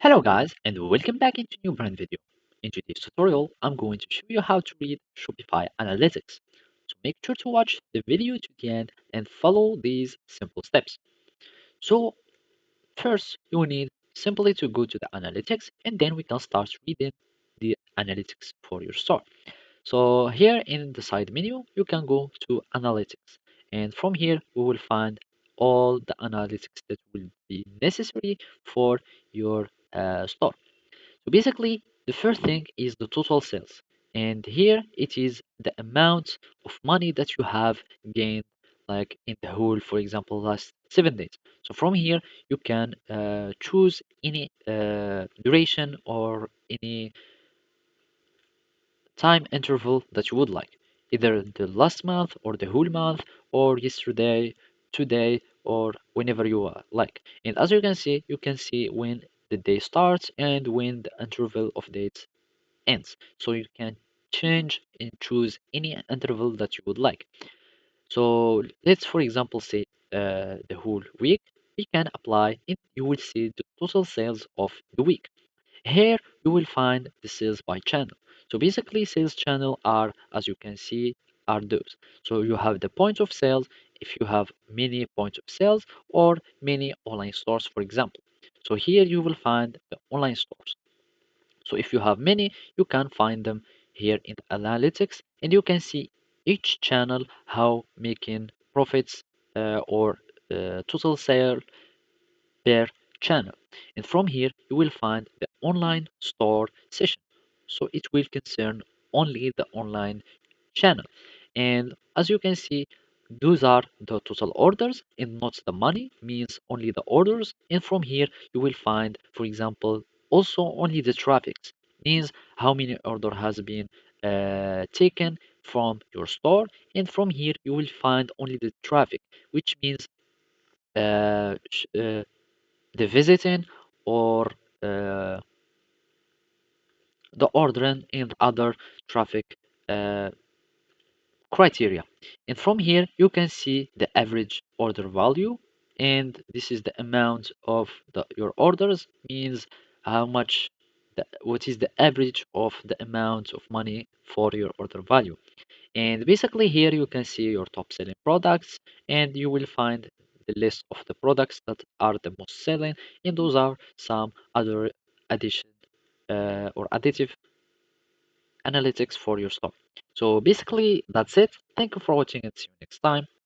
Hello guys and welcome back into new brand video. In today's tutorial, I'm going to show you how to read Shopify Analytics. So make sure to watch the video to the end and follow these simple steps. So first, you will need simply to go to the analytics and then we can start reading the analytics for your store. So here in the side menu, you can go to analytics and from here we will find all the analytics that will be necessary for your store. So basically, the first thing is the total sales. And here it is the amount of money that you have gained, like in the whole, for example, last 7 days. So from here, you can choose any duration or any time interval that you would like, either the last month or the whole month or yesterday, today, or whenever you like. And as you can see when the day starts and when the interval of dates ends. So you can change and choose any interval that you would like. So let's, for example, say the whole week. We can apply it. You will see the total sales of the week. Here you will find the sales by channel. So basically, sales channel are, as you can see, are those. So you have the point of sales if you have many points of sales or many online stores, for example. So here you will find the online stores. So if you have many, you can find them here in analytics and you can see each channel how making profits or total sale per channel. And from here, you will find the online store session. So it will concern only the online channel. And as you can see, those are the total orders and not the money, means only the orders. And from here, you will find, for example, also only the traffic, means how many order has been taken from your store. And from here, you will find only the traffic, which means uh, sh- uh, the visiting or uh, the ordering and other traffic uh, criteria. And from here, you can see the average order value. And this is the amount of your orders, means how much, what is the average of the amount of money for your order value. And basically here you can see your top selling products and you will find the list of the products that are the most selling. And those are some other addition or additive analytics for your store. So basically that's it. Thank you for watching and see you next time.